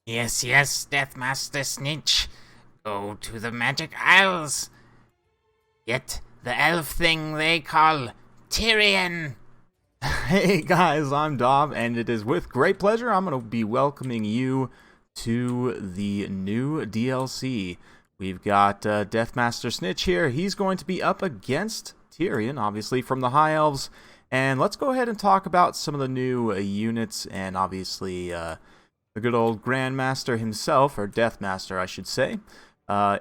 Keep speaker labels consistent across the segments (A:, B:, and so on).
A: Yes, yes, DEATHMASTER SNIKCH. Go to the Magic Isles. Get the elf thing they call Tyrion.
B: Hey guys, I'm Dom, and it is with great pleasure I'm going to be welcoming you to the new DLC. We've got DEATHMASTER SNIKCH here. He's going to be up against Tyrion, obviously, from the High Elves. And let's go ahead and talk about some of the new units, and obviously the good old Grandmaster himself, or Deathmaster, I should say.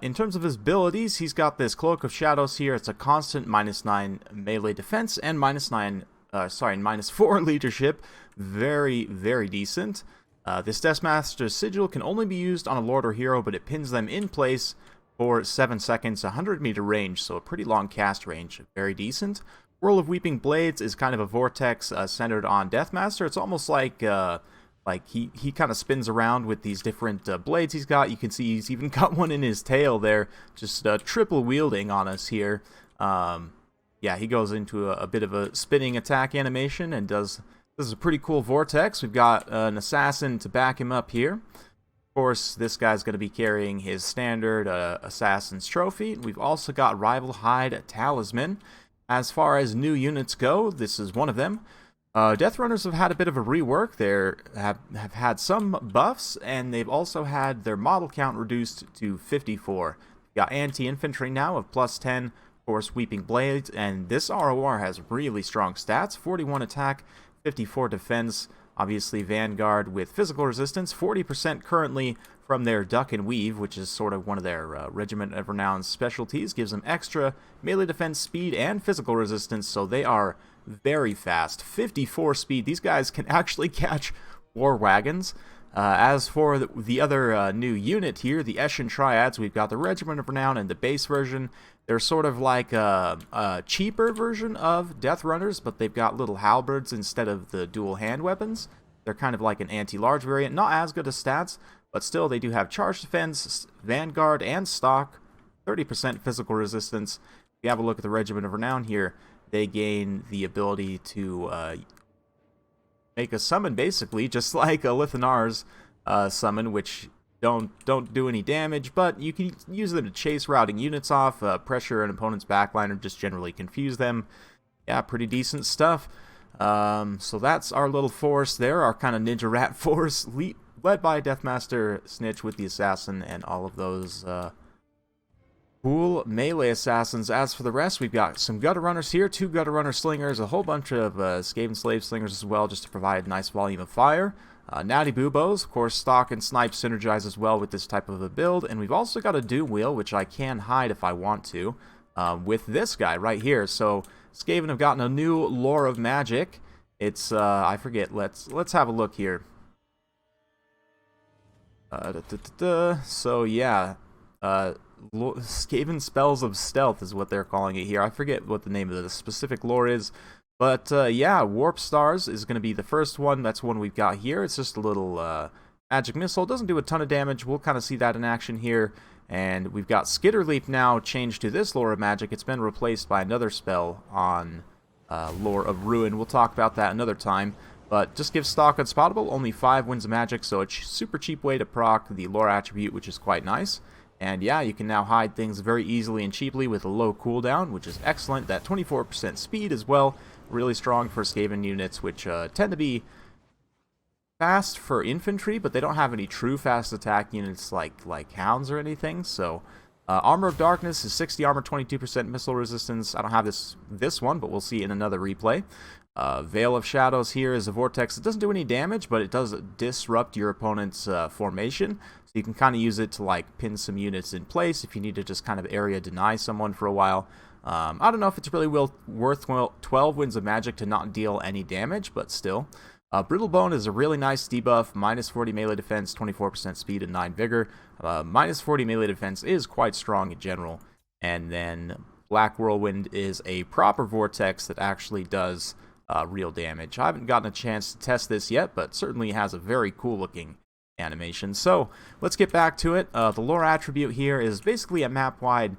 B: In terms of his abilities, he's got this Cloak of Shadows here. It's a constant -9 melee defense and -4 leadership. Very, very decent. This Deathmaster's Sigil can only be used on a Lord or Hero, but it pins them in place for 7 seconds, 100-meter range, so a pretty long cast range. Very decent. Whirl of Weeping Blades is kind of a vortex centered on Deathmaster. It's almost like he kind of spins around with these different blades he's got. You can see he's even got one in his tail there, just triple wielding on us here. Yeah, he goes into a bit of a spinning attack animation and does a pretty cool vortex. We've got an assassin to back him up here. Of course, this guy's going to be carrying his standard assassin's trophy. We've also got Rival Hide Talisman. As far as new units go, this is one of them. Death Runners have had a bit of a rework. They have had some buffs, and they've also had their model count reduced to 54. We've got anti-infantry now of +10, of course, Weeping Blades, and this ROR has really strong stats: 41 attack, 54 defense. Obviously, Vanguard with physical resistance, 40% currently from their Duck and Weave, which is sort of one of their Regiment of Renown specialties. Gives them extra melee defense, speed, and physical resistance, so they are very fast. 54 speed. These guys can actually catch war wagons. As for the other new unit here, the Eshin Triads, we've got the Regiment of Renown and the base version. They're sort of like a cheaper version of Death Runners, but they've got little halberds instead of the dual hand weapons. They're kind of like an anti-large variant. Not as good as stats, but still they do have charge defense, Vanguard, and stock. 30% physical resistance. If you have a look at the Regiment of Renown here, they gain the ability to make a summon, basically, just like a Lithanar's summon, which don't do any damage, but you can use them to chase routing units off, pressure an opponent's backline, or just generally confuse them. Yeah, pretty decent stuff. So that's our little force there, our kind of ninja rat force, led by Deathmaster SNIKCH with the assassin and all of those cool melee assassins. As for the rest, we've got some gutter runners here, 2 gutter runner slingers, a whole bunch of Skaven slave slingers as well, just to provide a nice volume of fire. Natty Buboes, of course, stock and snipe synergize as well with this type of a build. And we've also got a doom wheel, which I can hide if I want to, with this guy right here. So Skaven have gotten a new lore of magic. It's I forget. Let's have a look here. So yeah. Skaven Spells of Stealth is what they're calling it here. I forget what the name of the specific lore is. But yeah, Warp Stars is going to be the first one. That's one we've got here. It's just a little magic missile. Doesn't do a ton of damage. We'll kind of see that in action here. And we've got Skitter Leap now changed to this lore of magic. It's been replaced by another spell on Lore of Ruin. We'll talk about that another time. But just give stock unspottable. Only 5 wins of magic, so it's a super cheap way to proc the lore attribute, which is quite nice. And yeah, you can now hide things very easily and cheaply with a low cooldown, which is excellent. That 24% speed as well, really strong for Skaven units, which tend to be fast for infantry, but they don't have any true fast attack units like hounds or anything. So Armor of Darkness is 60 armor, 22% missile resistance. I don't have this one, but we'll see in another replay. Veil of Shadows here is a vortex. It doesn't do any damage, but it does disrupt your opponent's formation. So you can kind of use it to like pin some units in place if you need to just kind of area deny someone for a while. I don't know if it's really worth 12 wins of magic to not deal any damage, but still. Brittle Bone is a really nice debuff, -40 melee defense, 24% speed, and 9 vigor. -40 melee defense is quite strong in general. And then Black Whirlwind is a proper vortex that actually does real damage. I haven't gotten a chance to test this yet, but certainly has a very cool looking animation. So let's get back to it. The lore attribute here is basically a map-wide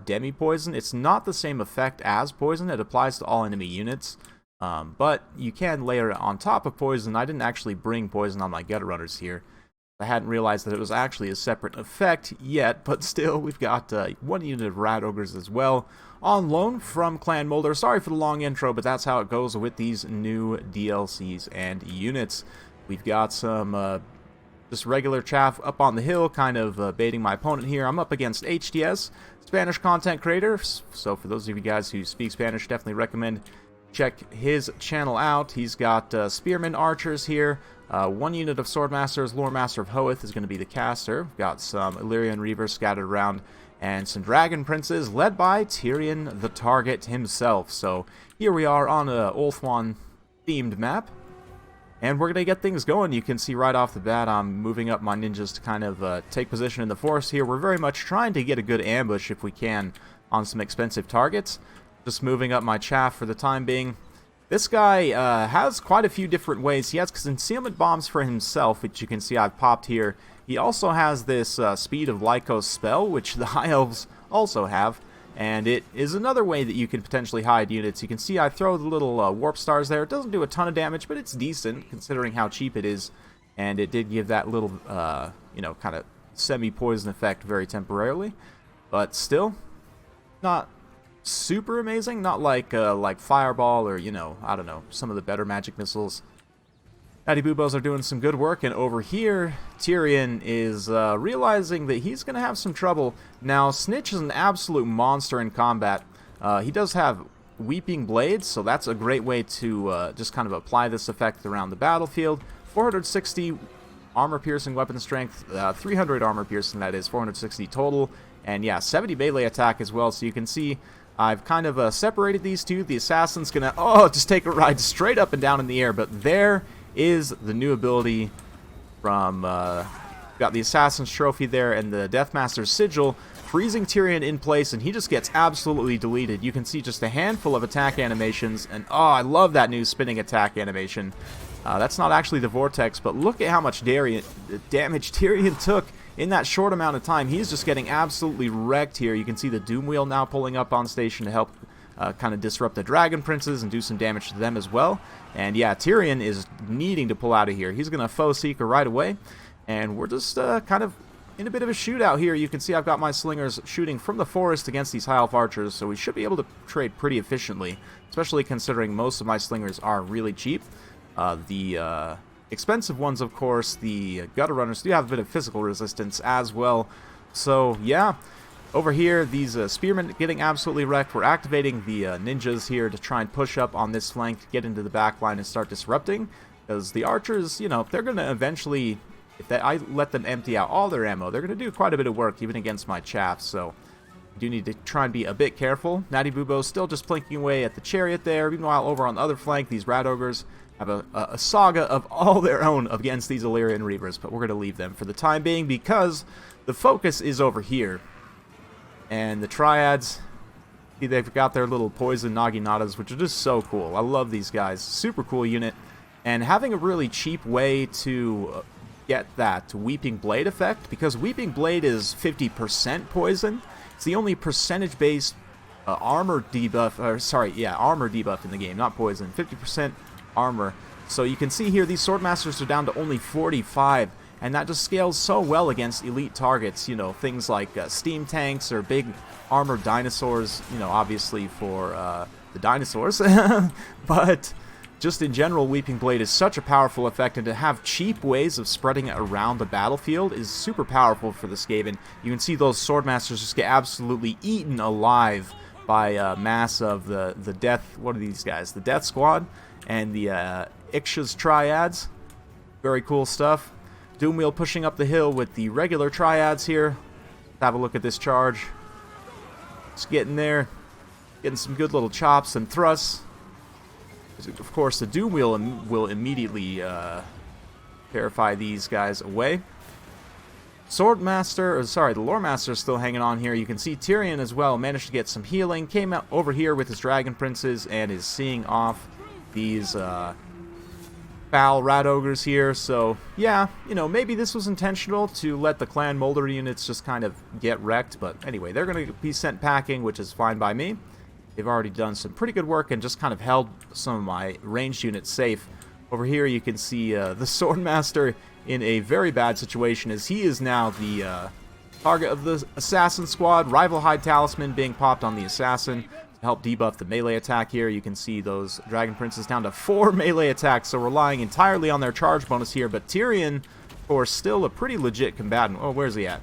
B: demi-poison. It's not the same effect as poison. It applies to all enemy units. But you can layer it on top of poison. I didn't actually bring poison on my gutter runners here. I hadn't realized that it was actually a separate effect yet, but still, we've got 1 unit of Rat Ogres as well on loan from Clan Molder. Sorry for the long intro, but that's how it goes with these new DLCs and units. We've got some just regular chaff up on the hill, kind of baiting my opponent here. I'm up against HDS, Spanish content creator, so for those of you guys who speak Spanish, definitely recommend check his channel out. He's got Spearmen Archers here. 1 unit of Swordmasters. Loremaster of Hoeth is going to be the caster. We've got some Illyrian Reavers scattered around, and some Dragon Princes led by Tyrion the Target himself. So here we are on a Ulthuan themed map, and we're going to get things going. You can see right off the bat I'm moving up my ninjas to kind of take position in the forest here. We're very much trying to get a good ambush if we can on some expensive targets. Just moving up my chaff for the time being. This guy has quite a few different ways. He has concealment bombs for himself, which you can see I've popped here. He also has this Speed of Lycos spell, which the High Elves also have. And it is another way that you can potentially hide units. You can see I throw the little warp stars there. It doesn't do a ton of damage, but it's decent considering how cheap it is. And it did give that little, you know, kind of semi-poison effect very temporarily. But still, not super amazing, not like Fireball or, you know, I don't know, some of the better magic missiles. Natty Boobos are doing some good work, and over here, Tyrion is realizing that he's going to have some trouble. Now, SNIKCH is an absolute monster in combat. He does have Weeping Blades, so that's a great way to just kind of apply this effect around the battlefield. 460 armor-piercing weapon strength, 300 armor-piercing, that is, 460 total, and yeah, 70 melee attack as well, so you can see I've kind of separated these two. The assassin's gonna, just take a ride straight up and down in the air, but there is the new ability from, got the assassin's trophy there and the Deathmaster's sigil, freezing Tyrion in place, and he just gets absolutely deleted. You can see just a handful of attack animations, and I love that new spinning attack animation. That's not actually the vortex, but look at how much damage Tyrion took in that short amount of time. He's just getting absolutely wrecked here. You can see the Doom Wheel now pulling up on station to help kind of disrupt the Dragon Princes and do some damage to them as well. And yeah, Tyrion is needing to pull out of here. He's going to Foe Seeker right away. And we're just kind of in a bit of a shootout here. You can see I've got my slingers shooting from the forest against these High Elf archers, so we should be able to trade pretty efficiently, especially considering most of my slingers are really cheap. The expensive ones, of course, the Gutter Runners, do have a bit of physical resistance as well. So, yeah, over here, these Spearmen getting absolutely wrecked. We're activating the ninjas here to try and push up on this flank, get into the back line and start disrupting. Because the archers, you know, they're going to eventually, if I let them empty out all their ammo, they're going to do quite a bit of work, even against my chaff. So, you do need to try and be a bit careful. Natty Boobo still just plinking away at the chariot there. Meanwhile, over on the other flank, these Rat Ogres have a saga of all their own against these Illyrian Reavers, but we're going to leave them for the time being because the focus is over here. And the Triads, see, they've got their little poison Naginatas, which are just so cool. I love these guys. Super cool unit. And having a really cheap way to get that Weeping Blade effect, because Weeping Blade is 50% poison. It's the only percentage-based armor debuff, armor debuff in the game, not poison. 50% armor. So you can see here these Swordmasters are down to only 45, and that just scales so well against elite targets, you know, things like steam tanks or big armored dinosaurs, you know, obviously for the dinosaurs, but just in general, Weeping Blade is such a powerful effect, and to have cheap ways of spreading it around the battlefield is super powerful for the Skaven. You can see those Swordmasters just get absolutely eaten alive by mass of the death, what are these guys, the Death Squad, and the Ixcha's Triads. Very cool stuff. Doomwheel pushing up the hill with the regular Triads here. Let's have a look at this charge. Just getting there. Getting some good little chops and thrusts. Of course, the Doomwheel will immediately terrify these guys away. The Loremaster is still hanging on here. You can see Tyrion as well managed to get some healing. Came out over here with his Dragon Princes and is seeing off these foul Rat Ogres here. So, yeah, you know, maybe this was intentional to let the Clan Molder units just kind of get wrecked. But anyway, they're going to be sent packing, which is fine by me. They've already done some pretty good work and just kind of held some of my ranged units safe. Over here you can see the Swordmaster in a very bad situation, as he is now the target of the assassin squad. Rival Hide Talisman being popped on the assassin to help debuff the melee attack here. You can see those Dragon Princes down to 4 melee attacks, so relying entirely on their charge bonus here. But Tyrion, of course, still a pretty legit combatant. Oh, where's he at?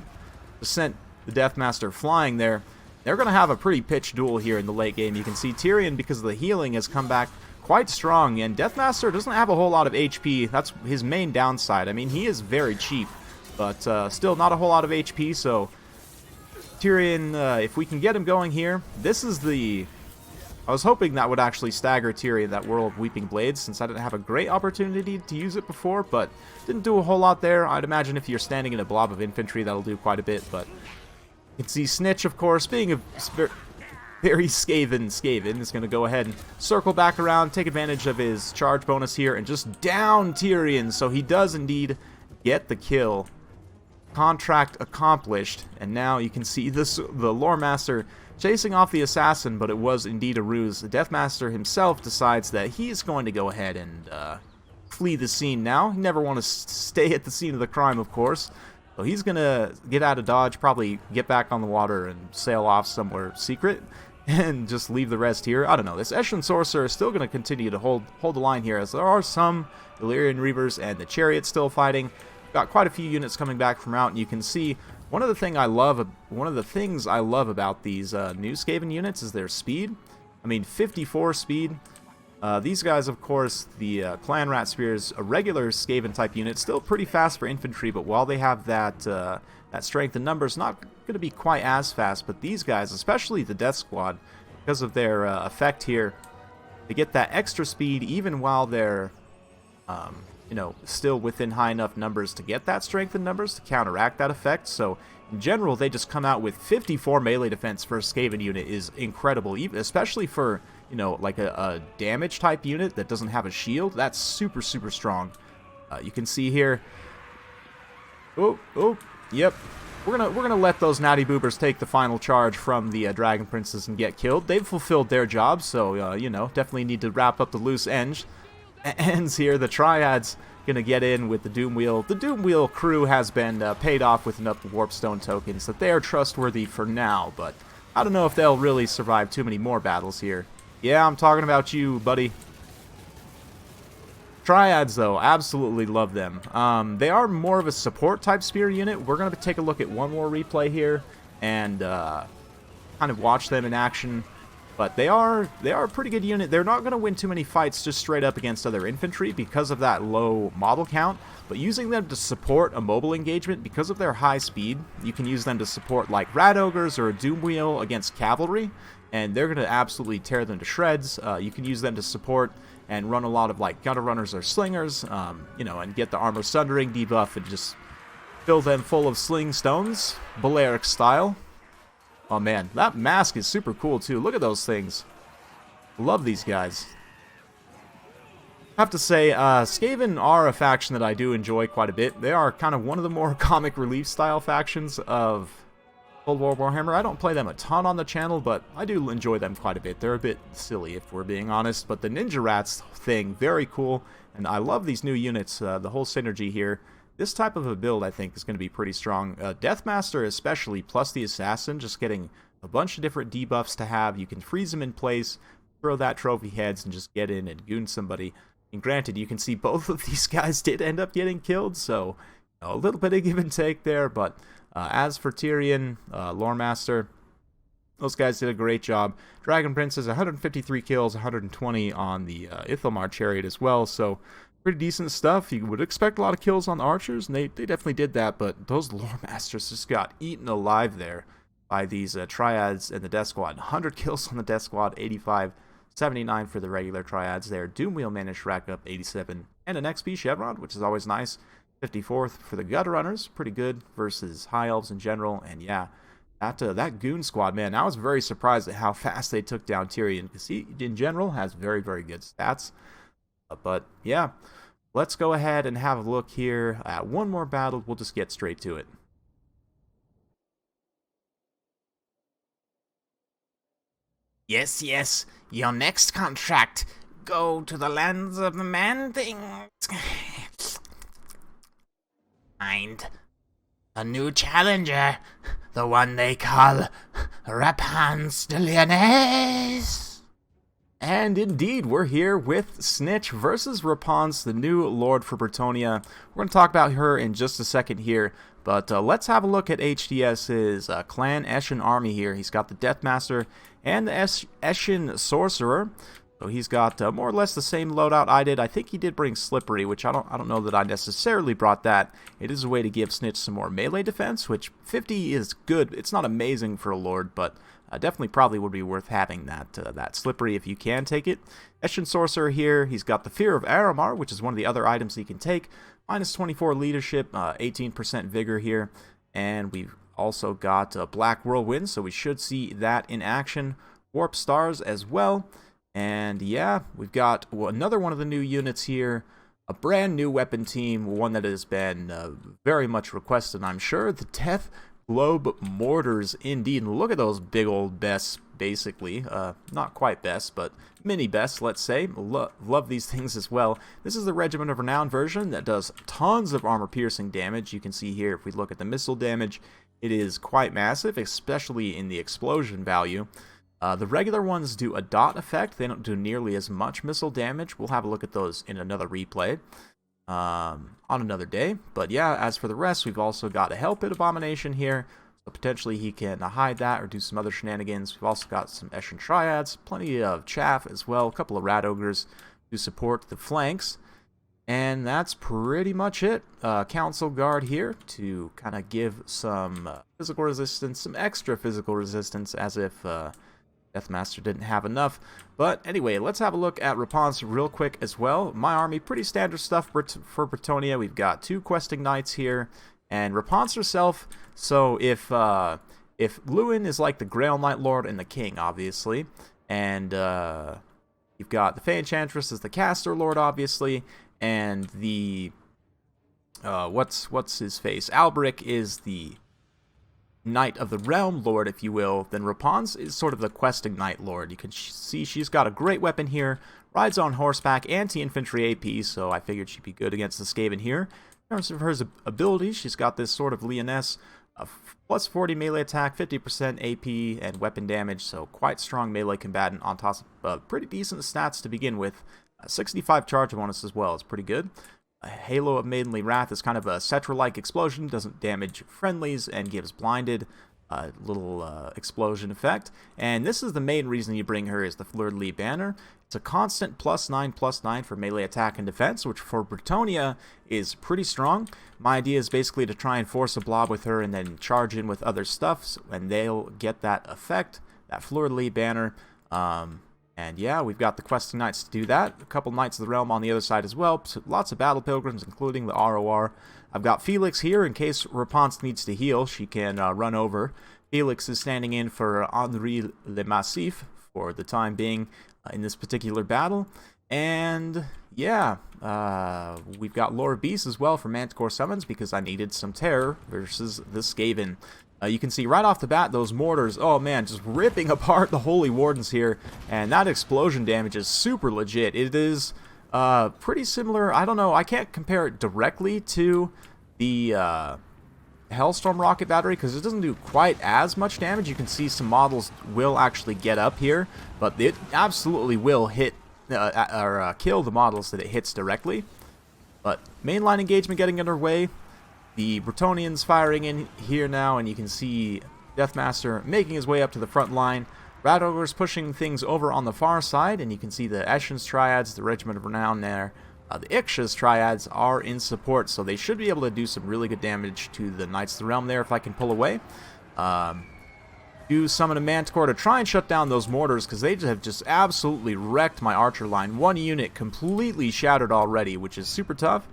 B: Just sent the Deathmaster flying there. They're going to have a pretty pitched duel here in the late game. You can see Tyrion, because of the healing, has come back quite strong, and Deathmaster doesn't have a whole lot of HP. That's his main downside. I mean, he is very cheap, but still not a whole lot of HP, so Tyrion, if we can get him going here, this is the... I was hoping that would actually stagger Tyrion, that Whirl of Weeping Blades, since I didn't have a great opportunity to use it before, but didn't do a whole lot there. I'd imagine if you're standing in a blob of infantry, that'll do quite a bit, but you can see SNIKCH, of course, being a very Skaven is going to go ahead and circle back around, take advantage of his charge bonus here, and just down Tyrion. So he does indeed get the kill. Contract accomplished. And now you can see the Lore Master chasing off the assassin, but it was indeed a ruse. The Deathmaster himself decides that he is going to go ahead and flee the scene now. He never want to stay at the scene of the crime, of course. So he's going to get out of dodge, probably get back on the water and sail off somewhere secret, and just leave the rest here. I don't know. This Eshin Sorcerer is still going to continue to hold the line here, as there are some Illyrian Reavers and the Chariot still fighting. Got quite a few units coming back from out, and you can see one of the things I love about these new Skaven units is their speed. I mean, 54 speed. These guys, of course, the Clan Rat Spears, a regular Skaven type unit, still pretty fast for infantry, but while they have that strength in numbers, not going to be quite as fast. But these guys, especially the Death Squad, because of their effect here, they get that extra speed even while they're, still within high enough numbers to get that strength in numbers to counteract that effect. So in general, they just come out with 54 melee defense for a Skaven unit is incredible, especially for, like a damage type unit that doesn't have a shield. That's super, super strong. You can see here. Yep. We're gonna let those natty boobers take the final charge from the Dragon Princes and get killed. They've fulfilled their job, so definitely need to wrap up the loose ends here. The Triads gonna get in with the Doom Wheel. The Doom Wheel crew has been paid off with enough Warpstone tokens that they are trustworthy for now, but I don't know if they'll really survive too many more battles here. Yeah, I'm talking about you, buddy. Triads, though, absolutely love them. They are more of a support-type spear unit. We're going to take a look at one more replay here and kind of watch them in action. But they are a pretty good unit. They're not going to win too many fights just straight up against other infantry because of that low model count. But using them to support a mobile engagement, because of their high speed, you can use them to support like Rat Ogres or a Doom Wheel against cavalry. And they're going to absolutely tear them to shreds. You can use them to support and run a lot of like gutter runners or slingers, and get the armor sundering debuff and just fill them full of sling stones, Balearic style. Oh man, that mask is super cool too. Look at those things. Love these guys. I have to say, Skaven are a faction that I do enjoy quite a bit. They are kind of one of the more comic relief style factions of Cold War Warhammer. I don't play them a ton on the channel, but I do enjoy them quite a bit. They're a bit silly, if we're being honest, but the Ninja Rats thing, very cool, and I love these new units, the whole synergy here. This type of a build, I think, is going to be pretty strong. Deathmaster especially, plus the Assassin, just getting a bunch of different debuffs to have. You can freeze them in place, throw that trophy heads, and just get in and goon somebody. And granted, you can see both of these guys did end up getting killed, so a little bit of give and take there, but as for Tyrion, Lore Master, those guys did a great job. Dragon Princes, 153 kills, 120 on the Ithilmar Chariot as well, so pretty decent stuff. You would expect a lot of kills on the archers, and they definitely did that, but those Lore Masters just got eaten alive there by these Triads and the Death Squad. 100 kills on the Death Squad, 85, 79 for the regular Triads there. Doom Wheel managed to rack up 87, and an XP Chevron, which is always nice. 54th for the Gutter Runners, pretty good versus High Elves in general, and yeah, that Goon Squad, man, I was very surprised at how fast they took down Tyrion, because he, in general, has very, very good stats. But yeah, let's go ahead and have a look here at one more battle. We'll just get straight to it.
A: Yes, yes, your next contract. Go to the lands of the Man-Things. find a new challenger, the one they call Repanse de Lyonnaise.
B: And indeed, we're here with SNIKCH versus Repanse, the new Lord for Bretonnia. We're going to talk about her in just a second here, but let's have a look at HDS's Clan Eshin army here. He's got the DEATHMASTER and the Eshin Sorcerer. So he's got more or less the same loadout I did. I think he did bring Slippery, which I don't know that I necessarily brought that. It is a way to give SNIKCH some more melee defense, which 50 is good. It's not amazing for a Lord, but definitely probably would be worth having that Slippery if you can take it. Eshin Sorcerer here, he's got the Fear of Aramar, which is one of the other items he can take. Minus 24 leadership, 18% vigor here. And we've also got Black Whirlwind, so we should see that in action. Warp Stars as well. And yeah, we've got another one of the new units here, a brand new weapon team, one that has been very much requested, I'm sure. The Death Globe Mortars, indeed. And look at those big old bests, basically. Not quite bests, but mini bests, let's say. Love these things as well. This is the Regiment of Renown version that does tons of armor-piercing damage. You can see here, if we look at the missile damage, it is quite massive, especially in the explosion value. The regular ones do a dot effect. They don't do nearly as much missile damage. We'll have a look at those in another replay on another day. But yeah, as for the rest, we've also got a Hell Pit Abomination here. So potentially he can hide that or do some other shenanigans. We've also got some Eshin Triads, plenty of Chaff as well, a couple of Rat Ogres to support the flanks. And that's pretty much it. Council Guard here to kind of give some physical resistance, some extra physical resistance, as if DEATHMASTER didn't have enough. But anyway, let's have a look at Repanse real quick as well. My army, pretty standard stuff for Bretonnia. We've got 2 questing knights here, and Repanse herself. So if Lewin is like the Grail Knight Lord and the King, obviously, and you've got the Fey Enchantress as the Caster Lord, obviously, and the what's his face? Alberic is the Knight of the Realm Lord, if you will. Then Repanse is sort of the questing Knight Lord. You can see she's got a great weapon here, rides on horseback, anti-infantry AP, so I figured she'd be good against the Skaven here. In terms of her abilities, she's got this sort of Lyonnaise, plus 40 melee attack, 50% AP, and weapon damage, so quite strong melee combatant on top of pretty decent stats to begin with. 65 charge bonus as well, it's pretty good. A Halo of Maidenly Wrath is kind of a Cetra-like explosion, doesn't damage friendlies, and gives blinded little explosion effect. And this is the main reason you bring her, is the Fleur-de-Lis banner. It's a constant +9/+9 for melee attack and defense, which for Bretonnia is pretty strong. My idea is basically to try and force a blob with her and then charge in with other stuff, and they'll get that effect, that Fleur-de-Lis banner. And yeah, we've got the questing knights to do that. A couple Knights of the Realm on the other side as well. So lots of battle pilgrims, including the ROR. I've got Felix here in case Repanse needs to heal. She can run over. Felix is standing in for Henri Le Massif for the time being in this particular battle. And yeah, we've got Lore of Beasts as well for Manticore Summons because I needed some terror versus the Skaven. You can see right off the bat those mortars, oh man, just ripping apart the Holy Wardens here, and that explosion damage is super legit. It is pretty similar, I don't know, I can't compare it directly to the Hellstorm Rocket Battery because it doesn't do quite as much damage. You can see some models will actually get up here, but it absolutely will hit or kill the models that it hits directly. But mainline engagement getting underway. The Bretonnians firing in here now, and you can see DEATHMASTER making his way up to the front line. Rat Ogres pushing things over on the far side, and you can see the Eshin's Triads, the Regiment of Renown there. The Ixcha's Triads are in support, so they should be able to do some really good damage to the Knights of the Realm there if I can pull away. Do summon a Manticore to try and shut down those mortars, because they have just absolutely wrecked my archer line. One unit completely shattered already, which is super tough.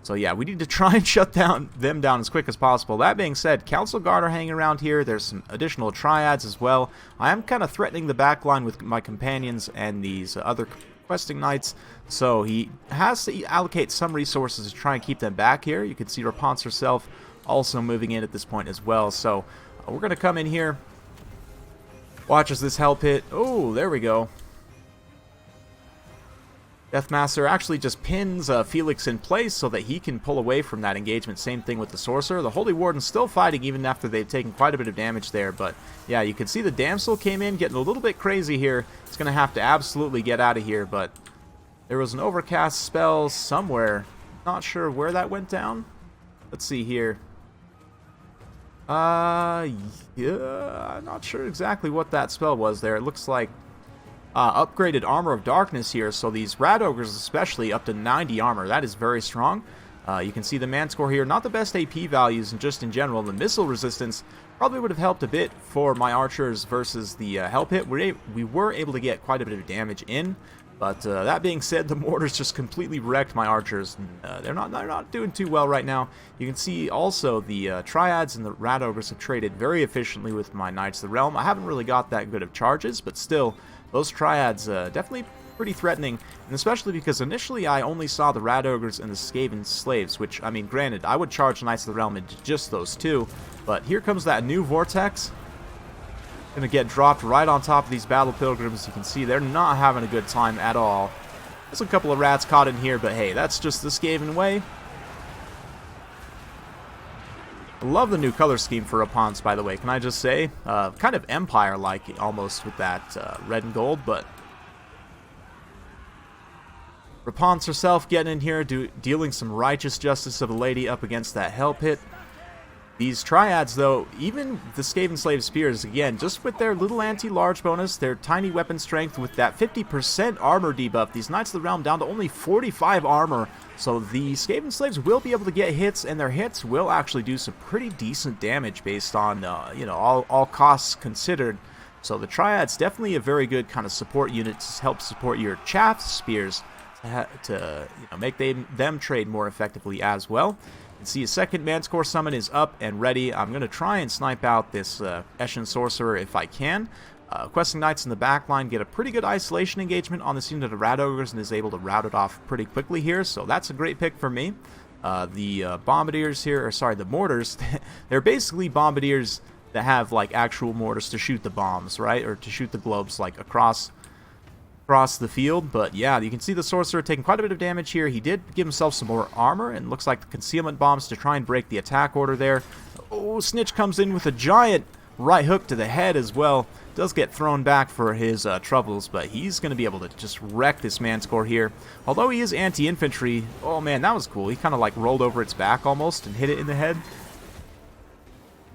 B: So yeah, we need to try and shut them down as quick as possible. That being said, Council Guard are hanging around here. There's some additional Triads as well. I am kind of threatening the back line with my companions and these other questing knights. So he has to allocate some resources to try and keep them back here. You can see Repanse herself also moving in at this point as well. So we're going to come in here. Watch as this Hell Pit. Oh, there we go. DEATHMASTER actually just pins Felix in place so that he can pull away from that engagement. Same thing with the Sorcerer. The Holy Warden's still fighting even after they've taken quite a bit of damage there. But yeah, you can see the Damsel came in getting a little bit crazy here. It's going to have to absolutely get out of here. But there was an Overcast spell somewhere. Not sure where that went down. Let's see here. Yeah, I'm not sure exactly what that spell was there. It looks like upgraded Armor of Darkness here, so these Rat Ogres especially up to 90 armor. That is very strong. You can see the man score here, not the best AP values, and just in general, the missile resistance probably would have helped a bit for my archers versus the Hell Pit. We were able to get quite a bit of damage in, but that being said, the mortars just completely wrecked my archers. And, they're not doing too well right now. You can see also the Triads and the Rat Ogres have traded very efficiently with my Knights of the Realm. I haven't really got that good of charges, but still, those Triads definitely pretty threatening, and especially because initially I only saw the Rat Ogres and the Skaven Slaves, which, I mean, granted, I would charge Knights of the Realm into just those two, but here comes that new Vortex. Gonna get dropped right on top of these Battle Pilgrims. You can see they're not having a good time at all. There's a couple of rats caught in here, but hey, that's just the Skaven way. I love the new color scheme for Repanse, by the way, can I just say? Kind of Empire-like almost with that red and gold, but Repanse herself getting in here, dealing some righteous justice of a lady up against that Hell Pit. These Triads, though, even the Skaven Slave Spears, again, just with their little anti-large bonus, their tiny weapon strength with that 50% armor debuff, these Knights of the Realm down to only 45 armor, so the Skaven Slaves will be able to get hits, and their hits will actually do some pretty decent damage based on, you know, all costs considered. So the Triad's definitely a very good kind of support unit to help support your Chaff Spears to you know, make them trade more effectively as well. You can see a second Manscore summon is up and ready. I'm going to try and snipe out this Eshin Sorcerer if I can. Questing Knights in the back line get a pretty good isolation engagement on this unit of Rat Ogres and is able to rout it off pretty quickly here, so that's a great pick for me. The Bombardiers here, or sorry, the Mortars, they're basically Bombardiers that have like actual mortars to shoot the bombs, right? Or to shoot the globes like across the field. But yeah, you can see the Sorcerer taking quite a bit of damage here. He did give himself some more armor, and looks like the concealment bombs to try and break the attack order there. Oh, SNIKCH comes in with a giant right hook to the head as well. Does get thrown back for his troubles, but he's going to be able to just wreck this man score here. Although he is anti-infantry, oh man, that was cool. He kind of like rolled over its back almost and hit it in the head.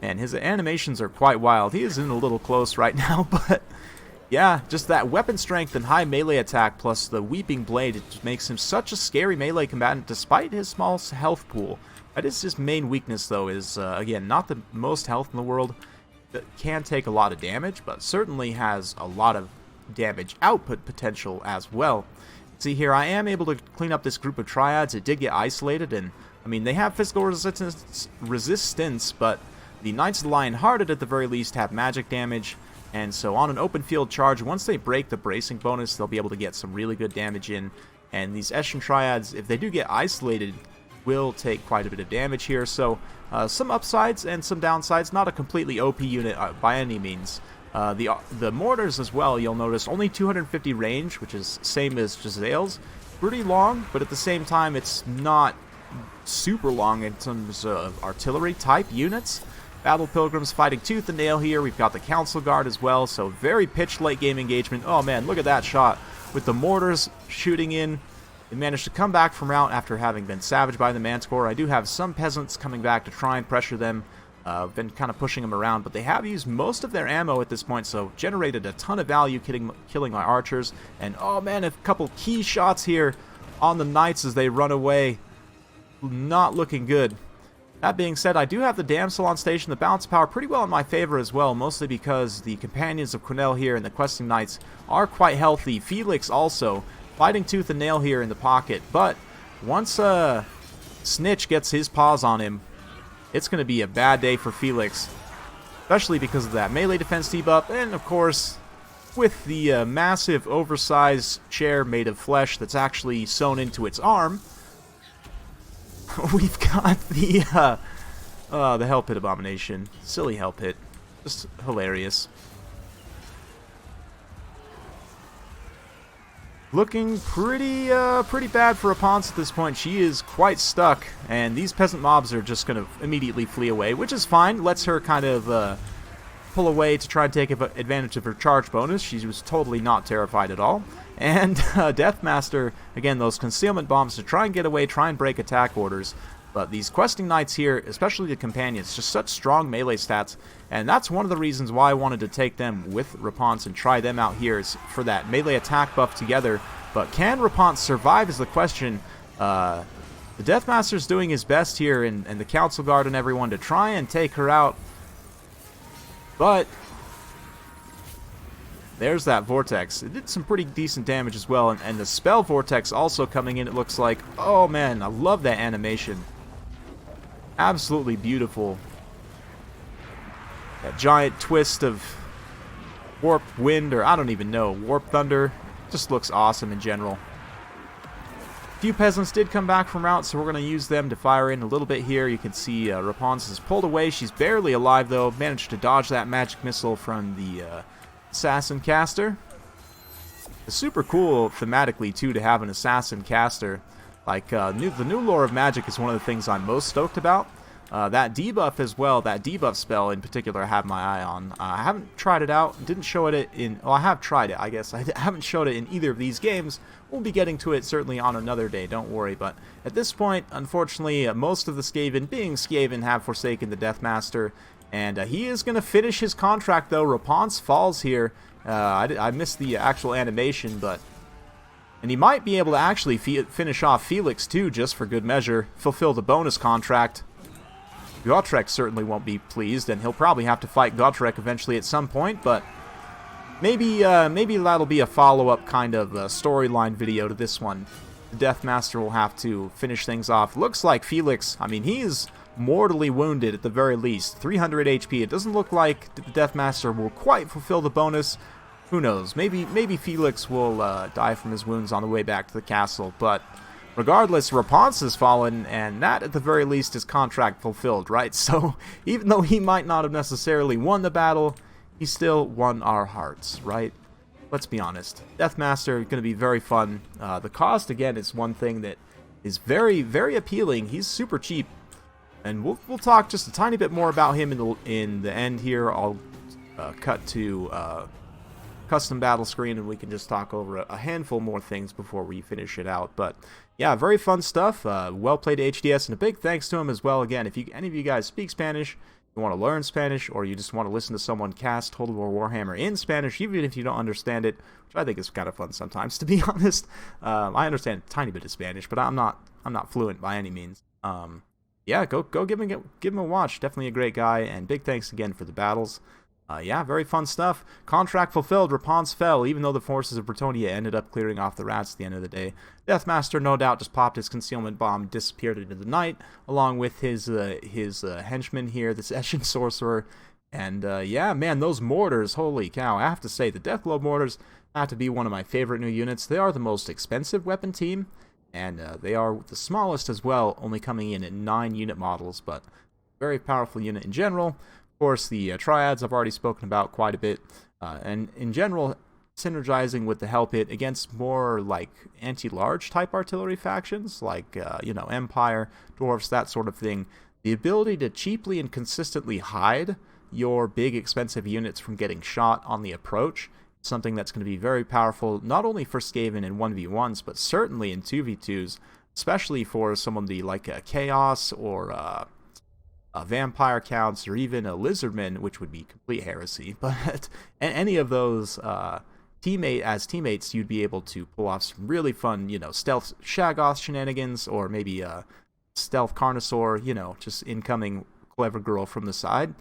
B: And his animations are quite wild. He is in a little close right now, but yeah, just that weapon strength and high melee attack plus the Weeping Blade, it just makes him such a scary melee combatant despite his small health pool. That is his main weakness, though, is, again, not the most health in the world. That can take a lot of damage, but certainly has a lot of damage output potential as well. See here, I am able to clean up this group of Triads. It did get isolated, and, I mean, they have physical resistance, but the Knights of the Lion-Hearted, at the very least, have magic damage. And so on an open field charge, once they break the bracing bonus, they'll be able to get some really good damage in. And these Eshin Triads, if they do get isolated, will take quite a bit of damage here. So some upsides and some downsides. Not a completely OP unit by any means. The mortars as well, you'll notice, only 250 range, which is same as Gisele's. Pretty long, but at the same time, it's not super long in terms of artillery type units. Battle Pilgrims fighting tooth and nail here. We've got the Council Guard as well, so very pitched late game engagement. Oh man, look at that shot. With the mortars shooting in, they managed to come back from rout after having been savaged by the Manscore. I do have some peasants coming back to try and pressure them. Been kind of pushing them around, but they have used most of their ammo at this point, so generated a ton of value killing my archers. And oh man, a couple key shots here on the Knights as they run away. Not looking good. That being said, I do have the Damsel on station, the bounce power pretty well in my favor as well, mostly because the Companions of Quenelle here and the Questing Knights are quite healthy. Felix also fighting tooth and nail here in the pocket, but once SNIKCH gets his paws on him, it's going to be a bad day for Felix, especially because of that melee defense debuff, and of course, with the massive oversized chair made of flesh that's actually sewn into its arm, we've got the Hell Pit Abomination. Silly Hell Pit. Just hilarious. looking pretty bad for Repanse at this point. She is quite stuck, and these peasant mobs are just going to immediately flee away, which is fine. Lets her kind of pull away to try and take advantage of her charge bonus. She was totally not terrified at all. And DEATHMASTER, again, those concealment bombs to try and get away, try and break attack orders. But these questing knights here, especially the companions, just such strong melee stats, and that's one of the reasons why I wanted to take them with Repanse and try them out here, is for that melee attack buff together. But can Repanse survive is the question. The DEATHMASTER's doing his best here, and the Council Guard and everyone, to try and take her out. But there's that Vortex. It did some pretty decent damage as well, and the Spell Vortex also coming in, it looks like. Oh man, I love that animation. Absolutely beautiful. That giant twist of Warp Wind, or I don't even know, Warp Thunder. Just looks awesome in general. A few peasants did come back from route, so we're going to use them to fire in a little bit here. You can see Repanse is pulled away. She's barely alive, though. Managed to dodge that magic missile from the assassin caster. It's super cool thematically, too, to have an assassin caster. Like, the new lore of magic is one of the things I'm most stoked about. That debuff as well, that debuff spell in particular, I have my eye on. I haven't tried it out, didn't show it in, well, I have tried it, I guess. I haven't showed it in either of these games. We'll be getting to it certainly on another day, don't worry. But at this point, unfortunately, most of the Skaven, being Skaven, have forsaken the DEATHMASTER. And he is going to finish his contract, though. Repanse falls here. I missed the actual animation, but... And he might be able to actually finish off Felix, too, just for good measure. Fulfill the bonus contract. Gotrek certainly won't be pleased, and he'll probably have to fight Gotrek eventually at some point, but maybe that'll be a follow-up kind of storyline video to this one. The DEATHMASTER will have to finish things off. Looks like Felix, I mean, he's mortally wounded at the very least. 300 HP. It doesn't look like the DEATHMASTER will quite fulfill the bonus. Who knows? Maybe Felix will die from his wounds on the way back to the castle. But regardless, Repanse has fallen, and that at the very least is contract fulfilled, right? So even though he might not have necessarily won the battle, he still won our hearts, right? Let's be honest. DEATHMASTER going to be very fun. The cost, again, is one thing that is very, very appealing. He's super cheap. And we'll talk just a tiny bit more about him in the end here. I'll cut to custom battle screen, and we can just talk over a handful more things before we finish it out. But yeah, very fun stuff. Well played HDS, and a big thanks to him as well. Again, if any of you guys speak Spanish, you want to learn Spanish, or you just want to listen to someone cast Total War Warhammer in Spanish, even if you don't understand it, which I think is kind of fun sometimes, to be honest. I understand a tiny bit of Spanish, but I'm not fluent by any means. Yeah, go give him a watch. Definitely a great guy, and big thanks again for the battles. Yeah, very fun stuff. Contract fulfilled. Repanse fell, even though the forces of Bretonnia ended up clearing off the rats at the end of the day. DEATHMASTER, no doubt, just popped his concealment bomb, disappeared into the night, along with his henchman here, the Session Sorcerer. And yeah, man, those mortars, holy cow. I have to say, the Deathglobe mortars have to be one of my favorite new units. They are the most expensive weapon team, and they are the smallest as well, only coming in at 9 unit models, but very powerful unit in general. Of course, the triads I've already spoken about quite a bit, and in general, synergizing with the Hell Pit against more like anti-large type artillery factions, like you know, Empire, Dwarfs, that sort of thing. The ability to cheaply and consistently hide your big expensive units from getting shot on the approach, something that's going to be very powerful, not only for Skaven in 1v1s, but certainly in 2v2s, especially for someone like a Chaos or a Vampire Counts, or even a Lizardman, which would be complete heresy. But any of those teammates, you'd be able to pull off some really fun, you know, stealth Shaggoth shenanigans, or maybe a stealth Carnosaur, you know, just incoming clever girl from the side.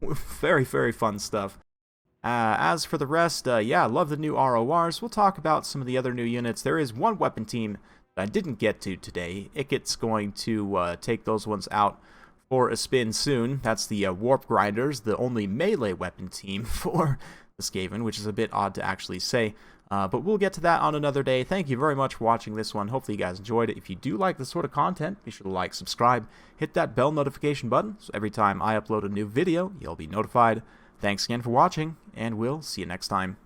B: Very, very fun stuff. As for the rest, yeah, love the new RORs. We'll talk about some of the other new units. There is one weapon team that I didn't get to today. Iket's going to take those ones out for a spin soon. That's the Warp Grinders, the only melee weapon team for the Skaven, which is a bit odd to actually say. But we'll get to that on another day. Thank you very much for watching this one. Hopefully you guys enjoyed it. If you do like this sort of content, be sure to like, subscribe, hit that bell notification button, so every time I upload a new video, you'll be notified. Thanks again for watching, and we'll see you next time.